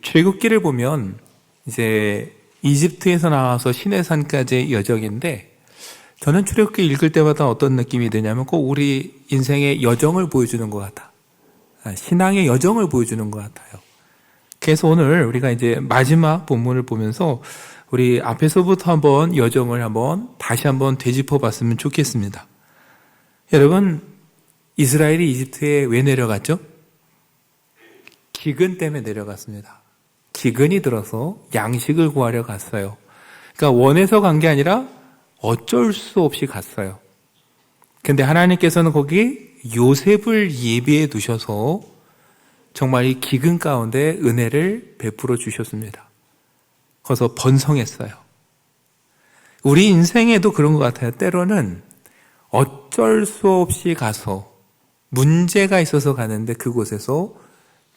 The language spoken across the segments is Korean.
출애굽기를 보면 이제 이집트에서 나와서 시내산까지의 여정인데, 저는 출애굽기 읽을 때마다 어떤 느낌이 드냐면 꼭 우리 인생의 여정을 보여주는 것 같아. 신앙의 여정을 보여주는 것 같아요. 그래서 오늘 우리가 이제 마지막 본문을 보면서 우리 앞에서부터 한번 여정을 다시 한번 되짚어 봤으면 좋겠습니다. 여러분, 이스라엘이 이집트에 왜 내려갔죠? 기근 때문에 내려갔습니다. 기근이 들어서 양식을 구하려 갔어요. 그러니까 원해서 간 게 아니라 어쩔 수 없이 갔어요. 근데 하나님께서는 거기 요셉을 예비해 두셔서 정말 이 기근 가운데 은혜를 베풀어 주셨습니다. 그래서 번성했어요. 우리 인생에도 그런 것 같아요. 때로는 어쩔 수 없이 가서 문제가 있어서 가는데 그곳에서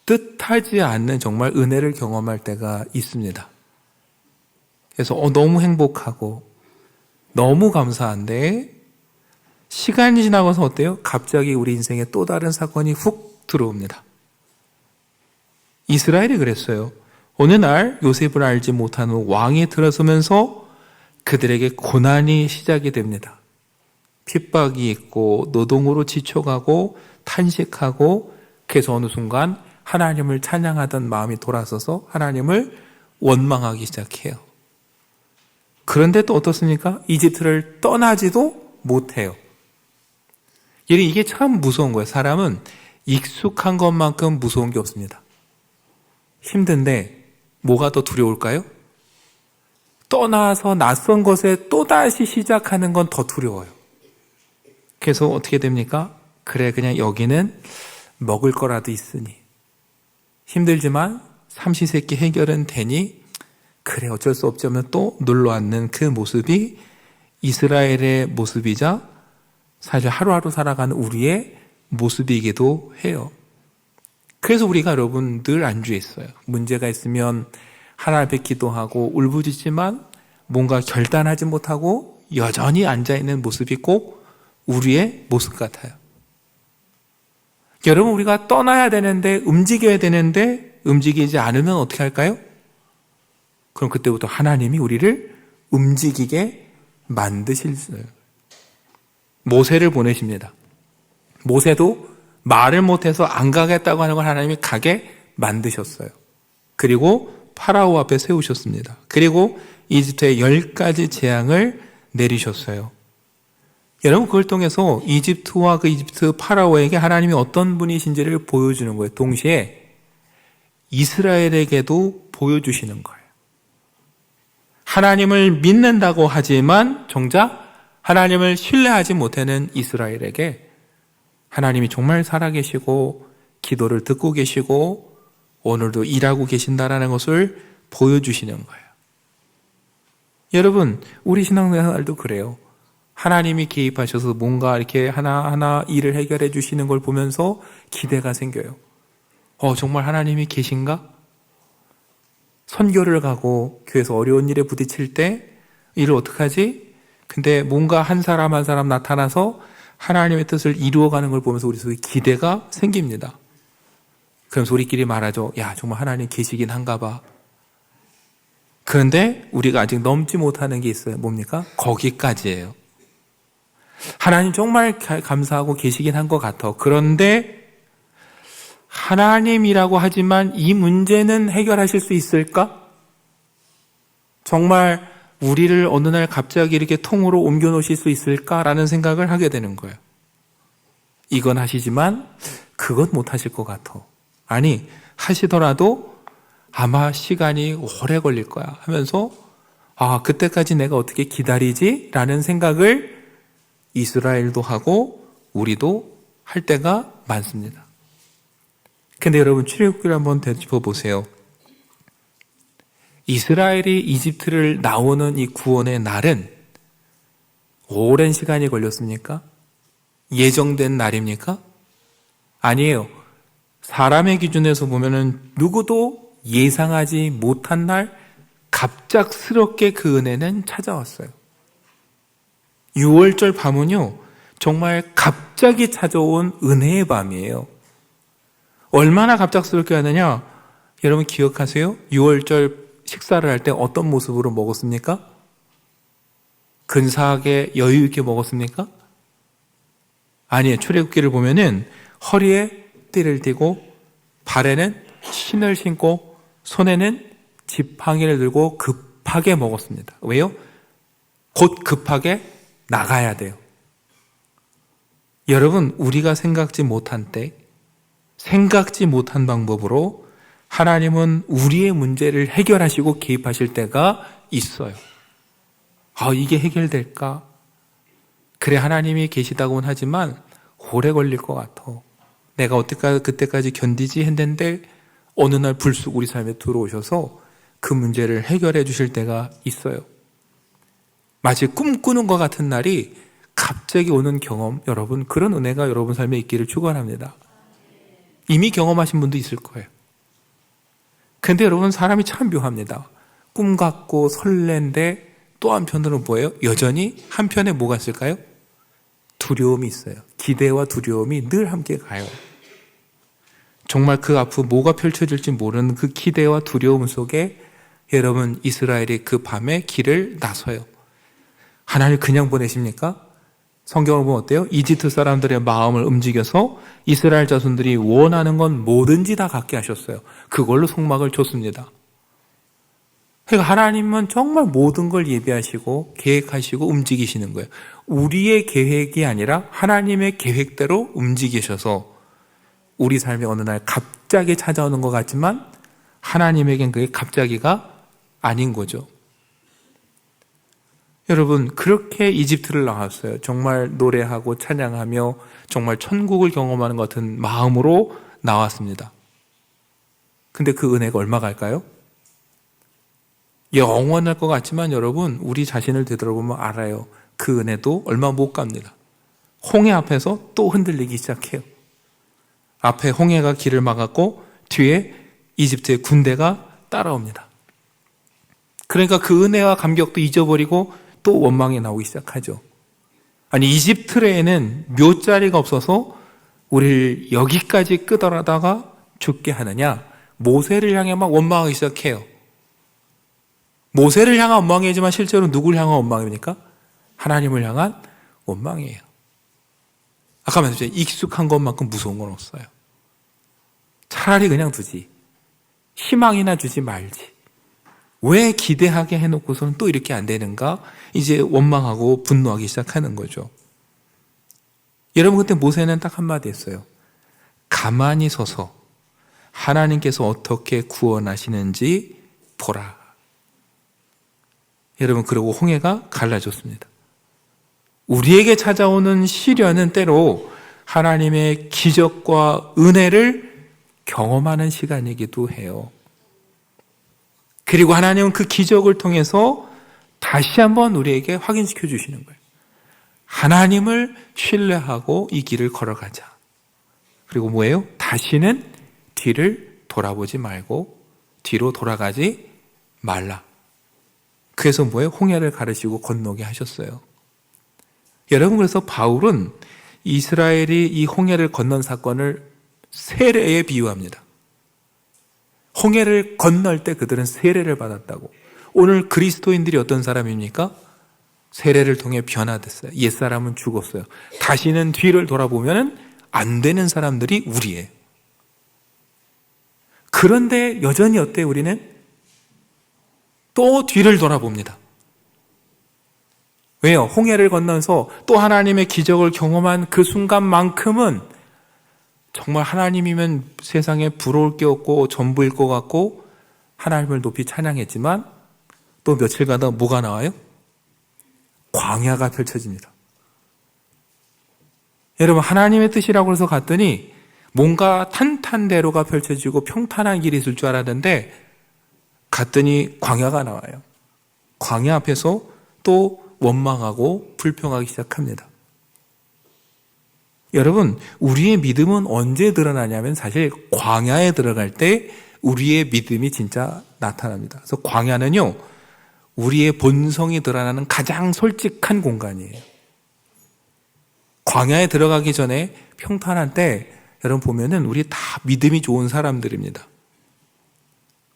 뜻하지 않는 정말 은혜를 경험할 때가 있습니다. 그래서 너무 행복하고 너무 감사한데 시간이 지나가서 어때요? 갑자기 우리 인생에 또 다른 사건이 훅 들어옵니다. 이스라엘이 그랬어요. 어느 날 요셉을 알지 못하는 왕이 들어서면서 그들에게 고난이 시작이 됩니다. 핍박이 있고 노동으로 지쳐가고 탄식하고, 그래서 어느 순간 하나님을 찬양하던 마음이 돌아서서 하나님을 원망하기 시작해요. 그런데 또 어떻습니까? 이집트를 떠나지도 못해요. 이게 참 무서운 거예요. 사람은 익숙한 것만큼 무서운 게 없습니다. 힘든데 뭐가 더 두려울까요? 떠나서 낯선 것에 또다시 시작하는 건 더 두려워요. 그래서 어떻게 됩니까? 그래, 그냥 여기는 먹을 거라도 있으니, 힘들지만 삼시세끼 해결은 되니 그래 어쩔 수 없지 하면 또 눌러앉는 그 모습이 이스라엘의 모습이자 사실 하루하루 살아가는 우리의 모습이기도 해요. 그래서 우리가 여러분 늘 안주해 있어요. 문제가 있으면 하나님 앞에 기도하고 울부짖지만 뭔가 결단하지 못하고 여전히 앉아있는 모습이 꼭 우리의 모습 같아요. 여러분, 우리가 떠나야 되는데, 움직여야 되는데 움직이지 않으면 어떻게 할까요? 그럼 그때부터 하나님이 우리를 움직이게 만드실. 모세를 보내십니다. 모세도 말을 못해서 안 가겠다고 하는 걸 하나님이 가게 만드셨어요. 그리고 파라오 앞에 세우셨습니다. 그리고 이집트에 10가지 재앙을 내리셨어요. 여러분, 그걸 통해서 이집트와 그 이집트 파라오에게 하나님이 어떤 분이신지를 보여주는 거예요. 동시에 이스라엘에게도 보여주시는 거예요. 하나님을 믿는다고 하지만 정작 하나님을 신뢰하지 못하는 이스라엘에게 하나님이 정말 살아계시고 기도를 듣고 계시고 오늘도 일하고 계신다라는 것을 보여주시는 거예요. 여러분, 우리 신앙생활도 그래요. 하나님이 개입하셔서 뭔가 이렇게 하나하나 일을 해결해 주시는 걸 보면서 기대가 생겨요. 정말 하나님이 계신가? 선교를 가고 교회에서 어려운 일에 부딪힐 때 일을 어떡하지? 근데 뭔가 한 사람 한 사람 나타나서 하나님의 뜻을 이루어가는 걸 보면서 우리 속에 기대가 생깁니다. 그러면서 우리끼리 말하죠. 야, 정말 하나님 계시긴 한가 봐. 그런데 우리가 아직 넘지 못하는 게 있어요. 뭡니까? 거기까지예요. 하나님 정말 감사하고 계시긴 한 것 같아. 그런데 하나님이라고 하지만 이 문제는 해결하실 수 있을까? 정말 우리를 어느 날 갑자기 이렇게 통으로 옮겨 놓으실 수 있을까라는 생각을 하게 되는 거예요. 이건 하시지만 그건 못 하실 것 같아. 아니, 하시더라도 아마 시간이 오래 걸릴 거야 하면서 그때까지 내가 어떻게 기다리지? 라는 생각을 이스라엘도 하고 우리도 할 때가 많습니다. 근데 여러분, 출애굽기를 한번 되짚어 보세요. 이스라엘이 이집트를 나오는 이 구원의 날은 오랜 시간이 걸렸습니까? 예정된 날입니까? 아니에요. 사람의 기준에서 보면은 누구도 예상하지 못한 날 갑작스럽게 그 은혜는 찾아왔어요. 6월절 밤은요, 정말 갑자기 찾아온 은혜의 밤이에요. 얼마나 갑작스럽게 하느냐? 여러분 기억하세요? 6월절 식사를 할 때 어떤 모습으로 먹었습니까? 근사하게 여유 있게 먹었습니까? 아니에요. 출애굽기를 보면은 허리에 띠를 띠고 발에는 신을 신고 손에는 지팡이를 들고 급하게 먹었습니다. 왜요? 곧 급하게 나가야 돼요. 여러분, 우리가 생각지 못한 때, 생각지 못한 방법으로 하나님은 우리의 문제를 해결하시고 개입하실 때가 있어요. 이게 해결될까? 그래, 하나님이 계시다고는 하지만 오래 걸릴 것 같아. 내가 어떻게 그때까지 견디지 했는데 어느 날 불쑥 우리 삶에 들어오셔서 그 문제를 해결해 주실 때가 있어요. 마치 꿈꾸는 것 같은 날이 갑자기 오는 경험, 여러분, 그런 은혜가 여러분 삶에 있기를 축원합니다. 이미 경험하신 분도 있을 거예요. 근데 여러분, 사람이 참 묘합니다. 꿈 같고 설렌데 또 한편으로는 뭐예요? 여전히 한편에 뭐가 있을까요? 두려움이 있어요. 기대와 두려움이 늘 함께 가요. 정말 그 앞으로 뭐가 펼쳐질지 모르는 그 기대와 두려움 속에 여러분, 이스라엘이 그 밤에 길을 나서요. 하나님 그냥 보내십니까? 성경을 보면 어때요? 이집트 사람들의 마음을 움직여서 이스라엘 자손들이 원하는 건 뭐든지 다 갖게 하셨어요. 그걸로 속막을 줬습니다. 그러니까 하나님은 정말 모든 걸 예비하시고 계획하시고 움직이시는 거예요. 우리의 계획이 아니라 하나님의 계획대로 움직이셔서 우리 삶에 어느 날 갑자기 찾아오는 것 같지만 하나님에겐 그게 갑자기가 아닌 거죠. 여러분, 그렇게 이집트를 나왔어요. 정말 노래하고 찬양하며 정말 천국을 경험하는 것 같은 마음으로 나왔습니다. 근데 그 은혜가 얼마 갈까요? 영원할 것 같지만 여러분, 우리 자신을 되돌아보면 알아요. 그 은혜도 얼마 못 갑니다. 홍해 앞에서 또 흔들리기 시작해요. 앞에 홍해가 길을 막았고 뒤에 이집트의 군대가 따라옵니다. 그러니까 그 은혜와 감격도 잊어버리고 또 원망이 나오기 시작하죠. 아니, 이집트에는 묘자리가 없어서 우리를 여기까지 끄덕하다가 죽게 하느냐? 모세를 향해 막 원망하기 시작해요. 모세를 향한 원망이지만 실제로 누구를 향한 원망입니까? 하나님을 향한 원망이에요. 아까 말했죠. 익숙한 것만큼 무서운 건 없어요. 차라리 그냥 두지. 희망이나 주지 말지. 왜 기대하게 해놓고서는 또 이렇게 안 되는가? 이제 원망하고 분노하기 시작하는 거죠. 여러분, 그때 모세는 딱 한마디 했어요. 가만히 서서 하나님께서 어떻게 구원하시는지 보라. 여러분, 그리고 홍해가 갈라졌습니다. 우리에게 찾아오는 시련은 때로 하나님의 기적과 은혜를 경험하는 시간이기도 해요. 그리고 하나님은 그 기적을 통해서 다시 한번 우리에게 확인시켜 주시는 거예요. 하나님을 신뢰하고 이 길을 걸어가자. 그리고 뭐예요? 다시는 뒤를 돌아보지 말고 뒤로 돌아가지 말라. 그래서 뭐예요? 홍해를 가르시고 건너게 하셨어요. 여러분, 그래서 바울은 이스라엘이 이 홍해를 건넌 사건을 세례에 비유합니다. 홍해를 건널 때 그들은 세례를 받았다고. 오늘 그리스도인들이 어떤 사람입니까? 세례를 통해 변화됐어요. 옛사람은 죽었어요. 다시는 뒤를 돌아보면 안 되는 사람들이 우리예요. 그런데 여전히 어때요, 우리는? 또 뒤를 돌아봅니다. 왜요? 홍해를 건너서 또 하나님의 기적을 경험한 그 순간만큼은 정말 하나님이면 세상에 부러울 게 없고 전부일 것 같고 하나님을 높이 찬양했지만 또 며칠 가다 뭐가 나와요? 광야가 펼쳐집니다. 여러분, 하나님의 뜻이라고 해서 갔더니 뭔가 탄탄대로가 펼쳐지고 평탄한 길이 있을 줄 알았는데 갔더니 광야가 나와요. 광야 앞에서 또 원망하고 불평하기 시작합니다. 여러분, 우리의 믿음은 언제 드러나냐면 사실 광야에 들어갈 때 우리의 믿음이 진짜 나타납니다. 그래서 광야는요, 우리의 본성이 드러나는 가장 솔직한 공간이에요. 광야에 들어가기 전에 평탄한 때 여러분 보면은 우리 다 믿음이 좋은 사람들입니다.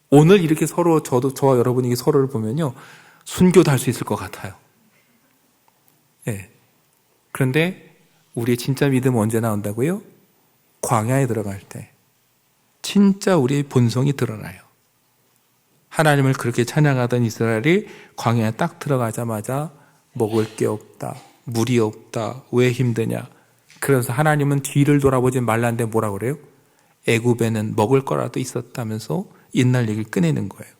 오늘 이렇게 서로 저와 여러분이 서로를 보면요, 순교도 할 수 있을 것 같아요. 예. 그런데 우리의 진짜 믿음은 언제 나온다고요? 광야에 들어갈 때 진짜 우리의 본성이 드러나요. 하나님을 그렇게 찬양하던 이스라엘이 광야에 딱 들어가자마자 먹을 게 없다, 물이 없다, 왜 힘드냐. 그래서 하나님은 뒤를 돌아보지 말라는데 뭐라 그래요? 애굽에는 먹을 거라도 있었다면서 옛날 얘기를 꺼내는 거예요.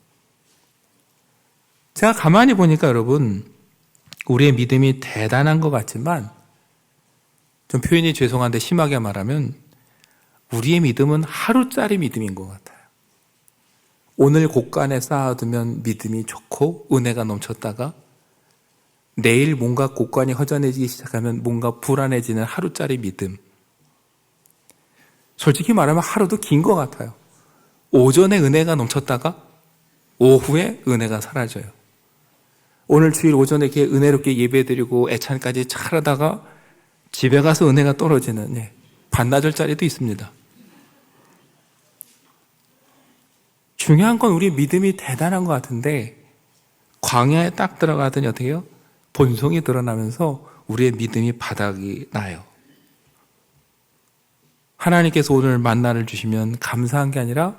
제가 가만히 보니까 여러분, 우리의 믿음이 대단한 것 같지만, 좀 표현이 죄송한데 심하게 말하면 우리의 믿음은 하루짜리 믿음인 것 같아요. 오늘 곳간에 쌓아두면 믿음이 좋고 은혜가 넘쳤다가 내일 뭔가 곳간이 허전해지기 시작하면 뭔가 불안해지는 하루짜리 믿음. 솔직히 말하면 하루도 긴 것 같아요. 오전에 은혜가 넘쳤다가 오후에 은혜가 사라져요. 오늘 주일 오전에 이렇게 은혜롭게 예배드리고 애찬까지 잘하다가 집에 가서 은혜가 떨어지는 반나절짜리도 있습니다. 중요한 건 우리 믿음이 대단한 것 같은데 광야에 딱 들어가더니 어떻게 해요? 본성이 드러나면서 우리의 믿음이 바닥이 나요. 하나님께서 오늘 만나를 주시면 감사한 게 아니라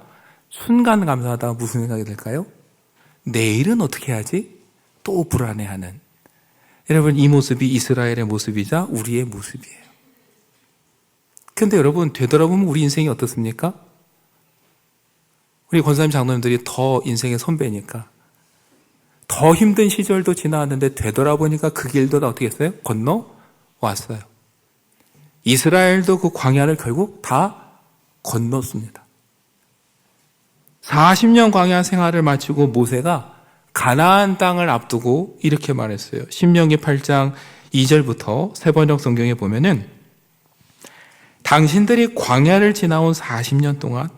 순간 감사하다가 무슨 생각이 들까요? 내일은 어떻게 하지? 또 불안해하는. 여러분, 이 모습이 이스라엘의 모습이자 우리의 모습이에요. 그런데 여러분, 되돌아보면 우리 인생이 어떻습니까? 우리 권사님 장로님들이 더 인생의 선배니까 더 힘든 시절도 지나왔는데 되돌아보니까 그 길도 다 어떻게 했어요? 건너왔어요. 이스라엘도 그 광야를 결국 다 건넜습니다. 40년 광야 생활을 마치고 모세가 가나안 땅을 앞두고 이렇게 말했어요. 신명기 8장 2절부터 세번역 성경에 보면은 당신들이 광야를 지나온 40년 동안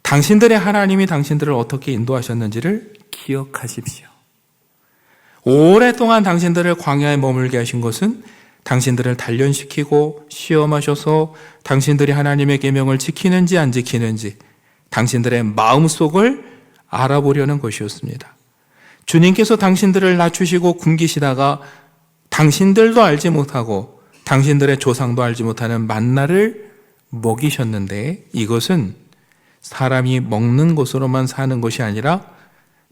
당신들의 하나님이 당신들을 어떻게 인도하셨는지를 기억하십시오. 오랫동안 당신들을 광야에 머물게 하신 것은 당신들을 단련시키고 시험하셔서 당신들이 하나님의 계명을 지키는지 안 지키는지 당신들의 마음속을 알아보려는 것이었습니다. 주님께서 당신들을 낮추시고 굶기시다가 당신들도 알지 못하고 당신들의 조상도 알지 못하는 만나를 먹이셨는데 이것은 사람이 먹는 것으로만 사는 것이 아니라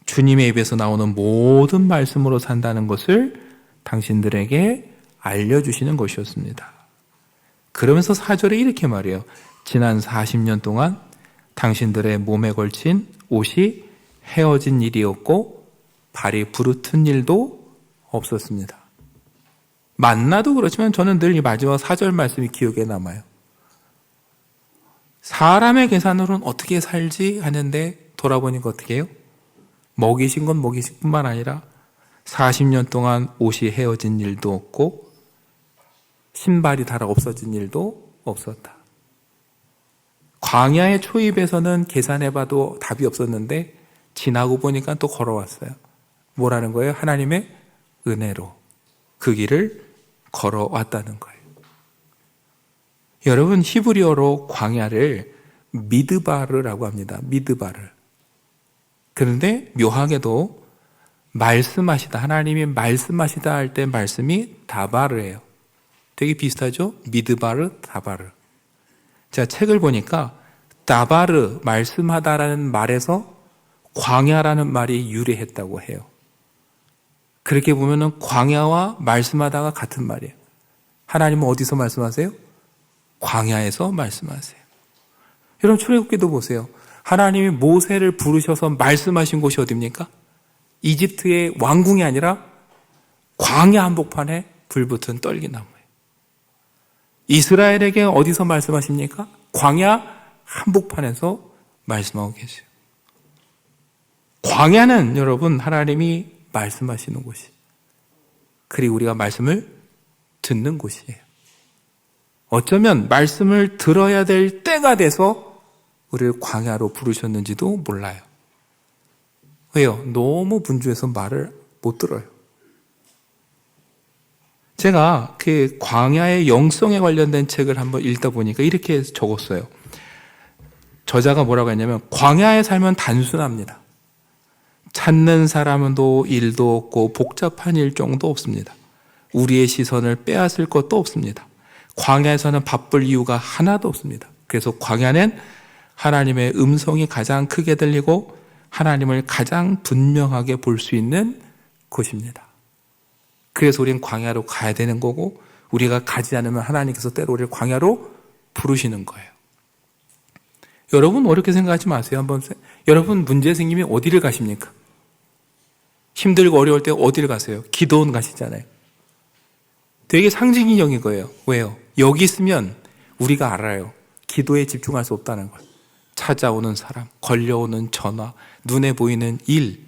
주님의 입에서 나오는 모든 말씀으로 산다는 것을 당신들에게 알려주시는 것이었습니다. 그러면서 4절에 이렇게 말해요. 지난 40년 동안 당신들의 몸에 걸친 옷이 헤어진 일이 없고 발이 부르튼 일도 없었습니다. 만나도 그렇지만 저는 늘 이 마지막 4절 말씀이 기억에 남아요. 사람의 계산으로는 어떻게 살지 하는데 돌아보니까 어떻게 해요? 먹이신 건 먹이신 뿐만 아니라 40년 동안 옷이 헤어진 일도 없고 신발이 닳아 없어진 일도 없었다. 광야의 초입에서는 계산해봐도 답이 없었는데 지나고 보니까 또 걸어왔어요. 뭐라는 거예요? 하나님의 은혜로 그 길을 걸어왔다는 거예요. 여러분, 히브리어로 광야를 미드바르라고 합니다. 미드바르. 그런데 묘하게도 말씀하시다, 하나님이 말씀하시다 할 때 말씀이 다바르예요. 되게 비슷하죠? 미드바르, 다바르. 제가 책을 보니까 다바르, 말씀하다라는 말에서 광야라는 말이 유래했다고 해요. 그렇게 보면은 광야와 말씀하다가 같은 말이에요. 하나님은 어디서 말씀하세요? 광야에서 말씀하세요. 여러분, 출애굽기도 보세요. 하나님이 모세를 부르셔서 말씀하신 곳이 어디입니까? 이집트의 왕궁이 아니라 광야 한복판에 불붙은 떨기나무예요. 이스라엘에게 어디서 말씀하십니까? 광야 한복판에서 말씀하고 계세요. 광야는 여러분 하나님이 말씀하시는 곳이, 그리고 우리가 말씀을 듣는 곳이에요. 어쩌면 말씀을 들어야 될 때가 돼서 우리를 광야로 부르셨는지도 몰라요. 왜요? 너무 분주해서 말을 못 들어요. 제가 그 광야의 영성에 관련된 책을 한번 읽다 보니까 이렇게 적었어요. 저자가 뭐라고 했냐면 광야에 살면 단순합니다. 찾는 사람도 일도 없고 복잡한 일정도 없습니다. 우리의 시선을 빼앗을 것도 없습니다. 광야에서는 바쁠 이유가 하나도 없습니다. 그래서 광야는 하나님의 음성이 가장 크게 들리고 하나님을 가장 분명하게 볼 수 있는 곳입니다. 그래서 우리는 광야로 가야 되는 거고 우리가 가지 않으면 하나님께서 때로 우리를 광야로 부르시는 거예요. 여러분 어렵게 생각하지 마세요. 여러분 문제 생기면 어디를 가십니까? 힘들고 어려울 때 어디를 가세요? 기도원 가시잖아요. 되게 상징적인 거예요. 왜요? 여기 있으면 우리가 알아요. 기도에 집중할 수 없다는 걸. 찾아오는 사람, 걸려오는 전화, 눈에 보이는 일.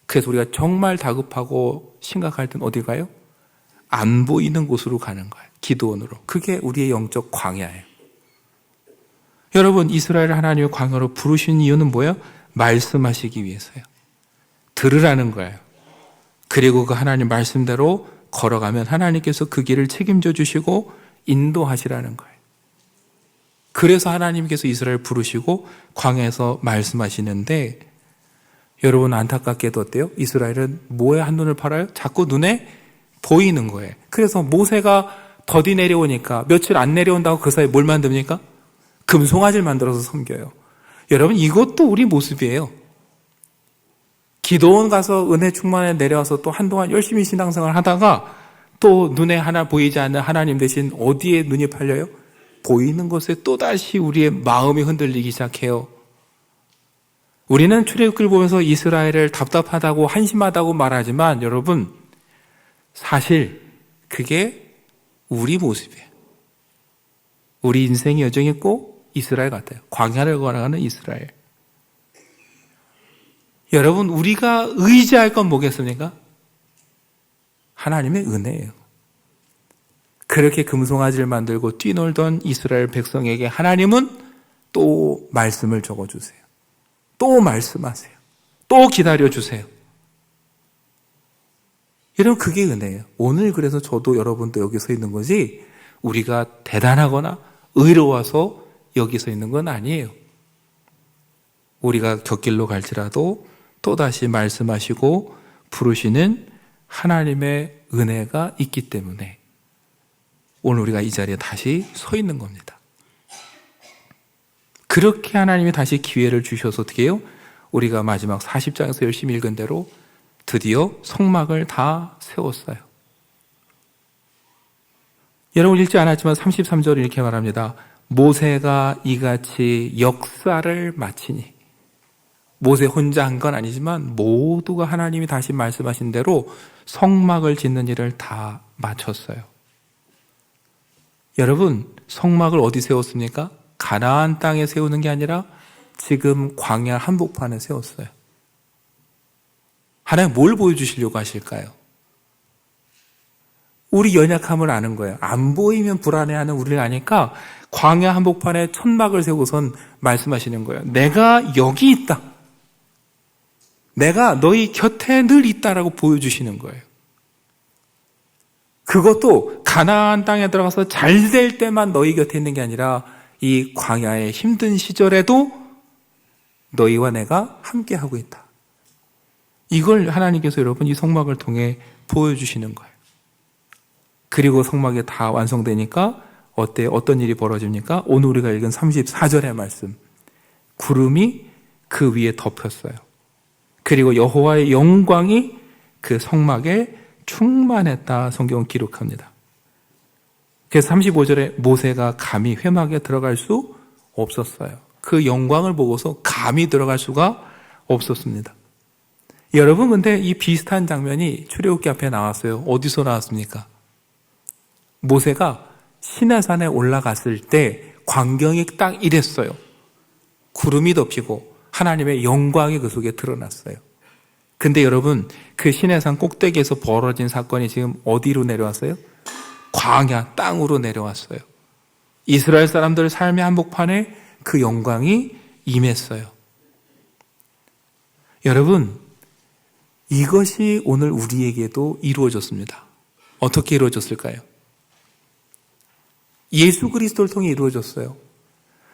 그래서 우리가 정말 다급하고 심각할 땐 어디 가요? 안 보이는 곳으로 가는 거예요. 기도원으로. 그게 우리의 영적 광야예요. 여러분, 이스라엘 하나님의 광야로 부르신 이유는 뭐예요? 말씀하시기 위해서요. 들으라는 거예요. 그리고 그 하나님 말씀대로 걸어가면 하나님께서 그 길을 책임져 주시고 인도하시라는 거예요. 그래서 하나님께서 이스라엘 부르시고 광야에서 말씀하시는데 여러분 안타깝게도 어때요? 이스라엘은 뭐에 한눈을 팔아요? 자꾸 눈에 보이는 거예요. 그래서 모세가 더디 내려오니까 며칠 안 내려온다고 그 사이에 뭘 만듭니까? 금송아지를 만들어서 섬겨요. 여러분 이것도 우리 모습이에요. 기도원 가서 은혜 충만에 내려와서 또 한동안 열심히 신앙생활을 하다가 또 눈에 하나 보이지 않는 하나님 대신 어디에 눈이 팔려요? 보이는 것에 또다시 우리의 마음이 흔들리기 시작해요. 우리는 출애굽기를 보면서 이스라엘을 답답하다고 한심하다고 말하지만 여러분 사실 그게 우리 모습이에요. 우리 인생의 여정이 꼭 이스라엘 같아요. 광야를 걸어가는 이스라엘. 여러분 우리가 의지할 건 뭐겠습니까? 하나님의 은혜예요. 그렇게 금송아지를 만들고 뛰놀던 이스라엘 백성에게 하나님은 또 말씀을 적어주세요. 또 말씀하세요. 또 기다려주세요. 여러분 그게 은혜예요. 오늘 그래서 저도 여러분도 여기 서 있는 거지 우리가 대단하거나 의로워서 여기 서 있는 건 아니에요. 우리가 곁길로 갈지라도 또다시 말씀하시고 부르시는 하나님의 은혜가 있기 때문에 오늘 우리가 이 자리에 다시 서 있는 겁니다. 그렇게 하나님이 다시 기회를 주셔서 어떻게 해요? 우리가 마지막 40장에서 열심히 읽은 대로 드디어 성막을 다 세웠어요. 여러분 읽지 않았지만 33절 이렇게 말합니다. 모세가 이같이 역사를 마치니 모세 혼자 한 건 아니지만 모두가 하나님이 다시 말씀하신 대로 성막을 짓는 일을 다 마쳤어요. 여러분 성막을 어디 세웠습니까? 가나안 땅에 세우는 게 아니라 지금 광야 한복판에 세웠어요. 하나님 뭘 보여주시려고 하실까요? 우리 연약함을 아는 거예요. 안 보이면 불안해하는 우리를 아니까 광야 한복판에 천막을 세우고선 말씀하시는 거예요. 내가 여기 있다. 내가 너희 곁에 늘 있다라고 보여주시는 거예요. 그것도 가나안 땅에 들어가서 잘 될 때만 너희 곁에 있는 게 아니라 이 광야의 힘든 시절에도 너희와 내가 함께하고 있다. 이걸 하나님께서 여러분 이 성막을 통해 보여주시는 거예요. 그리고 성막이 다 완성되니까 어떤 일이 벌어집니까? 오늘 우리가 읽은 34절의 말씀. 구름이 그 위에 덮였어요. 그리고 여호와의 영광이 그 성막에 충만했다 성경은 기록합니다. 그래서 35절에 모세가 감히 회막에 들어갈 수 없었어요. 그 영광을 보고서 감히 들어갈 수가 없었습니다. 여러분 근데 이 비슷한 장면이 출애굽기 앞에 나왔어요. 어디서 나왔습니까? 모세가 시내산에 올라갔을 때 광경이 딱 이랬어요. 구름이 덮이고 하나님의 영광이 그 속에 드러났어요. 근데 여러분 그 시내산 꼭대기에서 벌어진 사건이 지금 어디로 내려왔어요? 광야 땅으로 내려왔어요. 이스라엘 사람들 삶의 한복판에 그 영광이 임했어요. 여러분 이것이 오늘 우리에게도 이루어졌습니다. 어떻게 이루어졌을까요? 예수 그리스도를 통해 이루어졌어요.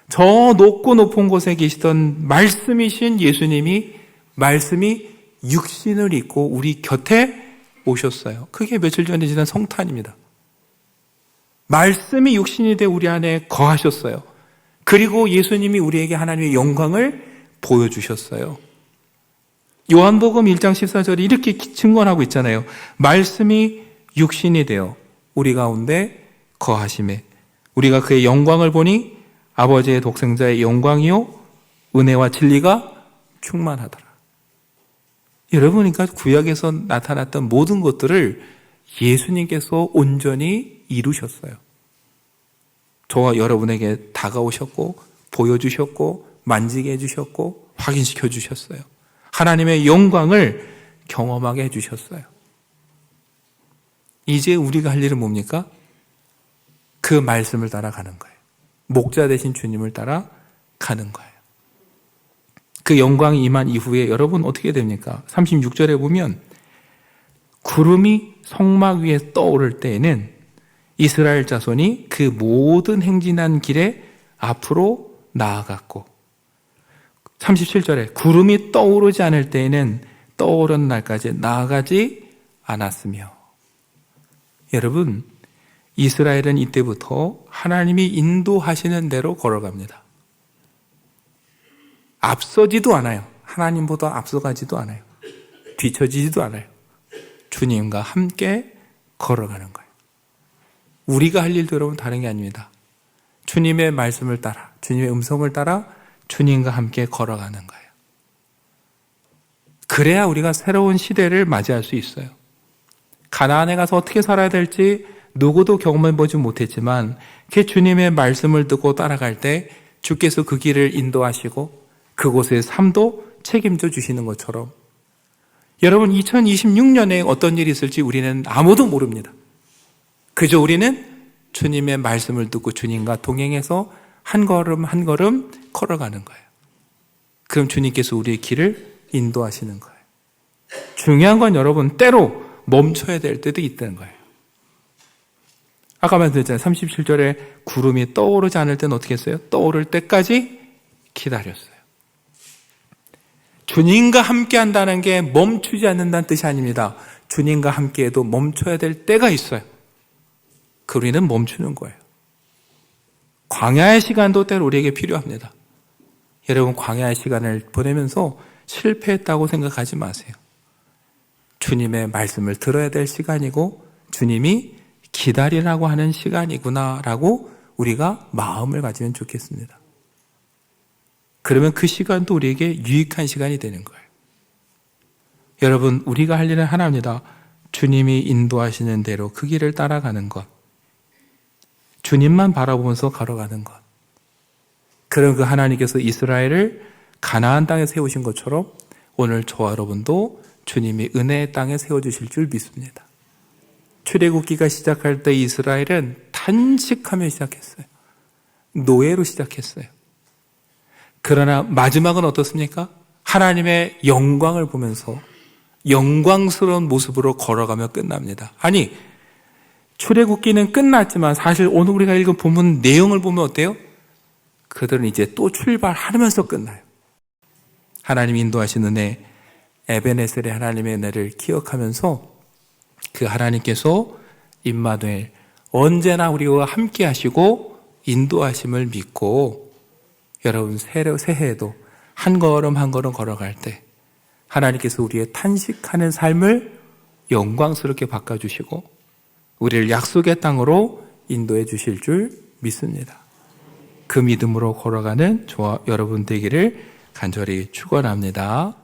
저 높고 높은 곳에 계시던 말씀이신 예수님이 말씀이 육신을 입고 우리 곁에 오셨어요. 그게 며칠 전에 지난 성탄입니다. 말씀이 육신이 돼 우리 안에 거하셨어요. 그리고 예수님이 우리에게 하나님의 영광을 보여주셨어요. 요한복음 1장 14절이 이렇게 증언하고 있잖아요. 말씀이 육신이 되어 우리 가운데 거하심에 우리가 그의 영광을 보니 아버지의 독생자의 영광이요 은혜와 진리가 충만하더라. 여러분, 그러니까 구약에서 나타났던 모든 것들을 예수님께서 온전히 이루셨어요. 저와 여러분에게 다가오셨고 보여주셨고 만지게 해주셨고 확인시켜 주셨어요. 하나님의 영광을 경험하게 해주셨어요. 이제 우리가 할 일은 뭡니까? 그 말씀을 따라가는 거예요. 목자 되신 주님을 따라가는 거예요. 그 영광이 임한 이후에 여러분 어떻게 됩니까? 36절에 보면 구름이 성막 위에 떠오를 때에는 이스라엘 자손이 그 모든 행진한 길에 앞으로 나아갔고 37절에 구름이 떠오르지 않을 때에는 떠오른 날까지 나아가지 않았으며 여러분 이스라엘은 이때부터 하나님이 인도하시는 대로 걸어갑니다. 앞서지도 않아요. 하나님보다 앞서가지도 않아요. 뒤처지지도 않아요. 주님과 함께 걸어가는 거예요. 우리가 할 일도 여러분 다른 게 아닙니다. 주님의 말씀을 따라 주님의 음성을 따라 주님과 함께 걸어가는 거예요. 그래야 우리가 새로운 시대를 맞이할 수 있어요. 가나안에 가서 어떻게 살아야 될지 누구도 경험해보지 못했지만 그 주님의 말씀을 듣고 따라갈 때 주께서 그 길을 인도하시고 그곳의 삶도 책임져 주시는 것처럼 여러분 2026년에 어떤 일이 있을지 우리는 아무도 모릅니다. 그저 우리는 주님의 말씀을 듣고 주님과 동행해서 한 걸음 한 걸음 걸어가는 거예요. 그럼 주님께서 우리의 길을 인도하시는 거예요. 중요한 건 여러분 때로 멈춰야 될 때도 있다는 거예요. 아까 말씀드렸잖아요. 37절에 구름이 떠오르지 않을 때는 어떻게 했어요? 떠오를 때까지 기다렸어요. 주님과 함께 한다는 게 멈추지 않는다는 뜻이 아닙니다. 주님과 함께해도 멈춰야 될 때가 있어요. 그 우리는 멈추는 거예요. 광야의 시간도 때로 우리에게 필요합니다. 여러분 광야의 시간을 보내면서 실패했다고 생각하지 마세요. 주님의 말씀을 들어야 될 시간이고 주님이 기다리라고 하는 시간이구나라고 우리가 마음을 가지면 좋겠습니다. 그러면 그 시간도 우리에게 유익한 시간이 되는 거예요. 여러분 우리가 할 일은 하나입니다. 주님이 인도하시는 대로 그 길을 따라가는 것. 주님만 바라보면서 걸어가는 것. 그런 그 하나님께서 이스라엘을 가나안 땅에 세우신 것처럼 오늘 저와 여러분도 주님이 은혜의 땅에 세워주실 줄 믿습니다. 출애굽기가 시작할 때 이스라엘은 탄식하며 시작했어요. 노예로 시작했어요. 그러나 마지막은 어떻습니까? 하나님의 영광을 보면서 영광스러운 모습으로 걸어가며 끝납니다. 아니 출애굽기는 끝났지만 사실 오늘 우리가 읽은 본문 내용을 보면 어때요? 그들은 이제 또 출발하면서 끝나요. 하나님 인도하시는 은혜, 에베네셀의 하나님의 은혜를 기억하면서 그 하나님께서 임마누엘 언제나 우리와 함께 하시고 인도하심을 믿고 여러분 새해에도 한 걸음 한 걸음 걸어갈 때 하나님께서 우리의 탄식하는 삶을 영광스럽게 바꿔주시고 우리를 약속의 땅으로 인도해 주실 줄 믿습니다. 그 믿음으로 걸어가는 저와 여러분 되기를 간절히 축원합니다.